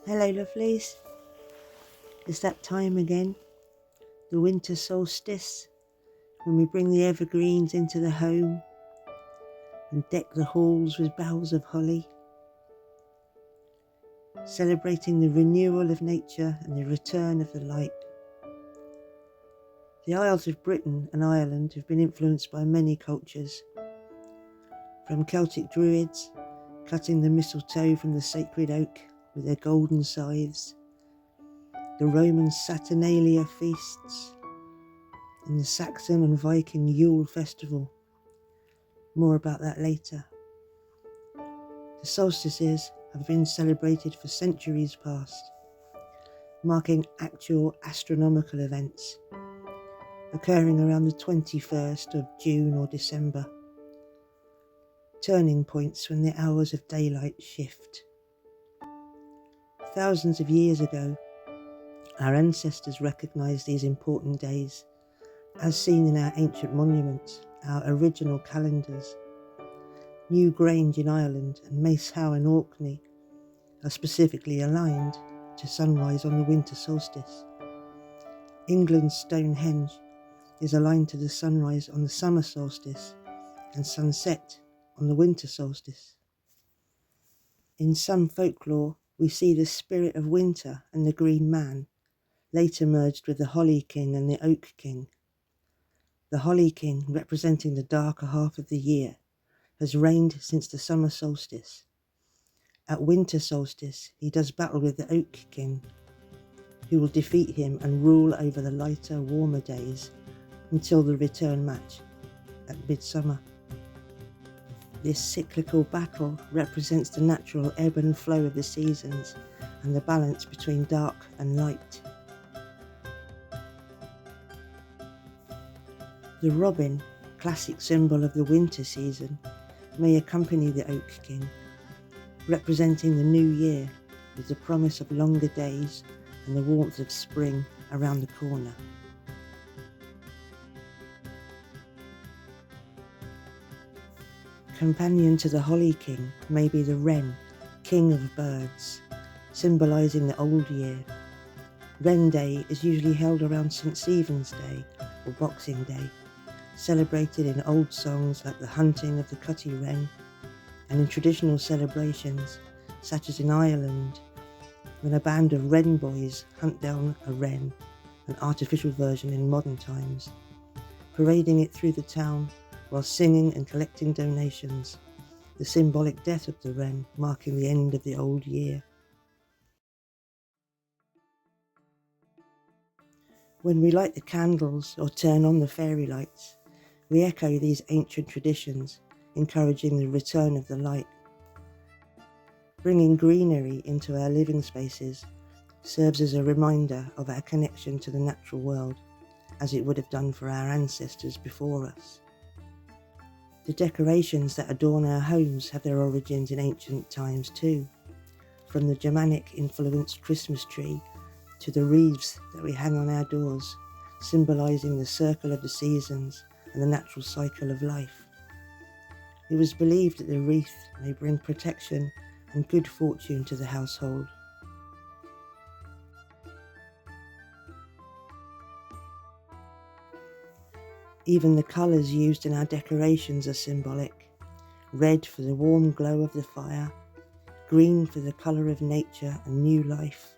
Hello lovelies, it's that time again, the Winter Solstice, when we bring the evergreens into the home and deck the halls with boughs of holly, celebrating the renewal of nature and the return of the light. The Isles of Britain and Ireland have been influenced by many cultures, from Celtic druids cutting the mistletoe from the sacred oak with their golden scythes, the Roman Saturnalia feasts, and the Saxon and Viking Yule festival. More about that later. The solstices have been celebrated for centuries past, marking actual astronomical events occurring around the 21st of June or December, turning points when the hours of daylight shift. Thousands of years ago, our ancestors recognised these important days, as seen in our ancient monuments, our original calendars. New Grange in Ireland and Mace Howe in Orkney are specifically aligned to sunrise on the winter solstice. England's Stonehenge is aligned to the sunrise on the summer solstice and sunset on the winter solstice. In some folklore, we see the spirit of winter and the green man, later merged with the Holly King and the Oak King. The Holly King, representing the darker half of the year, has reigned since the summer solstice. At winter solstice, he does battle with the Oak King, who will defeat him and rule over the lighter, warmer days until the return match at midsummer. This cyclical battle represents the natural ebb and flow of the seasons and the balance between dark and light. The robin, classic symbol of the winter season, may accompany the Oak King, representing the new year with the promise of longer days and the warmth of spring around the corner. Companion to the Holly King may be the Wren, king of birds, symbolising the old year. Wren Day is usually held around St. Stephen's Day or Boxing Day, celebrated in old songs like the hunting of the cutty wren, and in traditional celebrations such as in Ireland, when a band of wren boys hunt down a wren, an artificial version in modern times, parading it through the town while singing and collecting donations, the symbolic death of the wren marking the end of the old year. When we light the candles or turn on the fairy lights, we echo these ancient traditions, encouraging the return of the light. Bringing greenery into our living spaces serves as a reminder of our connection to the natural world, as it would have done for our ancestors before us. The decorations that adorn our homes have their origins in ancient times too, from the Germanic-influenced Christmas tree to the wreaths that we hang on our doors, symbolising the circle of the seasons and the natural cycle of life. It was believed that the wreath may bring protection and good fortune to the household. Even the colours used in our decorations are symbolic. Red for the warm glow of the fire, green for the colour of nature and new life,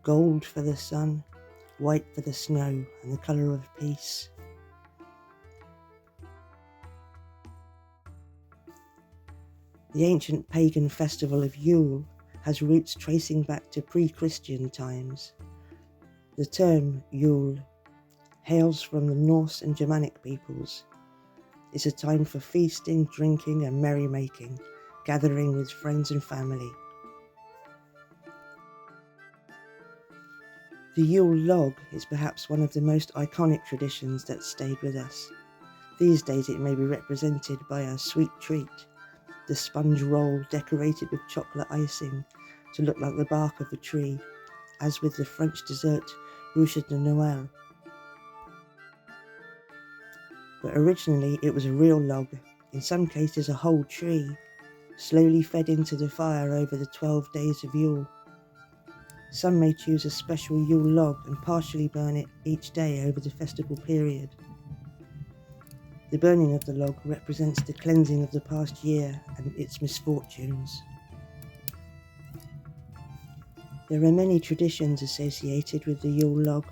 gold for the sun, white for the snow and the colour of peace. The ancient pagan festival of Yule has roots tracing back to pre-Christian times. The term Yule hails from the Norse and Germanic peoples. It's a time for feasting, drinking and merrymaking, gathering with friends and family. The Yule log is perhaps one of the most iconic traditions that stayed with us. These days it may be represented by a sweet treat, the sponge roll decorated with chocolate icing to look like the bark of a tree, as with the French dessert Bûche de Noël. But originally it was a real log, in some cases a whole tree, slowly fed into the fire over the 12 days of Yule. Some may choose a special Yule log and partially burn it each day over the festival period. The burning of the log represents the cleansing of the past year and its misfortunes. There are many traditions associated with the Yule log.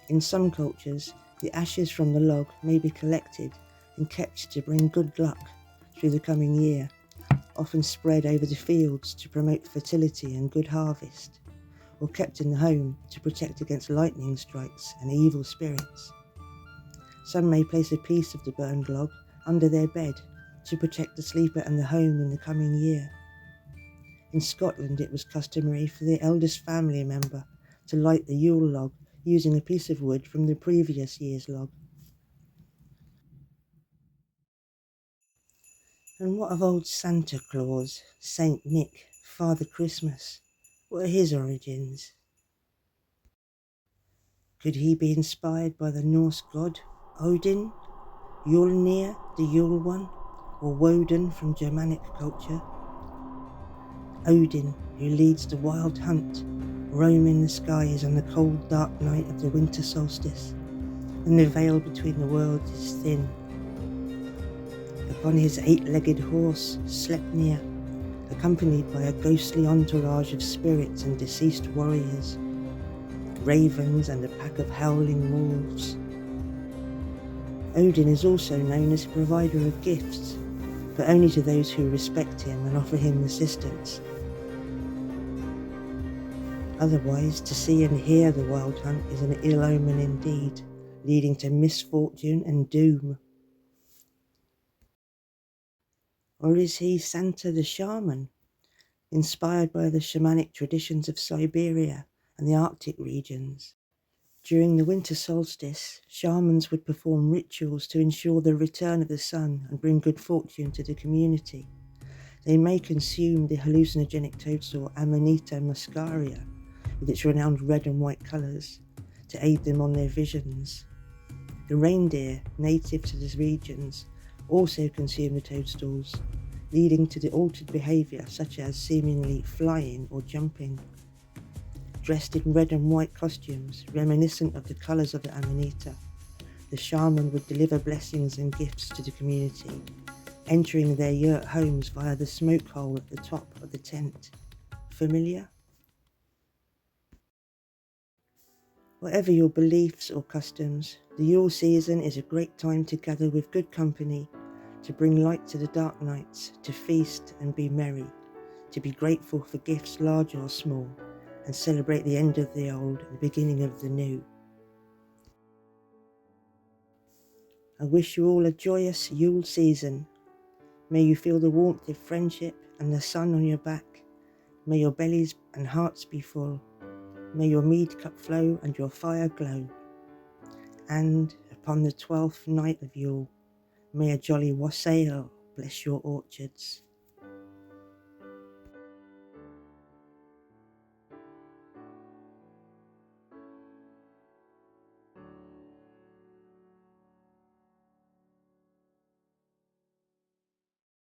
In some cultures, the ashes from the log may be collected and kept to bring good luck through the coming year, often spread over the fields to promote fertility and good harvest, or kept in the home to protect against lightning strikes and evil spirits. Some may place a piece of the burned log under their bed to protect the sleeper and the home in the coming year. In Scotland, it was customary for the eldest family member to light the Yule log using a piece of wood from the previous year's log. And what of old Santa Claus, Saint Nick, Father Christmas? What are his origins? Could he be inspired by the Norse god Odin, Yulnir, the Yule one, or Woden from Germanic culture? Odin, who leads the wild hunt, roaming the skies on the cold dark night of the winter solstice, and the veil between the worlds is thin. Upon his 8-legged horse, Sleipnir, accompanied by a ghostly entourage of spirits and deceased warriors, ravens and a pack of howling wolves. Odin is also known as a provider of gifts, but only to those who respect him and offer him assistance. Otherwise, to see and hear the wild hunt is an ill omen indeed, leading to misfortune and doom. Or is he Santa the shaman, inspired by the shamanic traditions of Siberia and the Arctic regions? During the winter solstice, shamans would perform rituals to ensure the return of the sun and bring good fortune to the community. They may consume the hallucinogenic toadstool Amanita muscaria, with its renowned red and white colours, to aid them on their visions. The reindeer, native to these regions, also consume the toadstools, leading to the altered behaviour such as seemingly flying or jumping. Dressed in red and white costumes, reminiscent of the colours of the Amanita, the shaman would deliver blessings and gifts to the community, entering their yurt homes via the smoke hole at the top of the tent. Familiar? Whatever your beliefs or customs, the Yule season is a great time to gather with good company, to bring light to the dark nights, to feast and be merry, to be grateful for gifts large or small, and celebrate the end of the old and the beginning of the new. I wish you all a joyous Yule season. May you feel the warmth of friendship and the sun on your back. May your bellies and hearts be full. May your mead cup flow and your fire glow. And upon the 12th night of Yule, may a jolly wassail bless your orchards.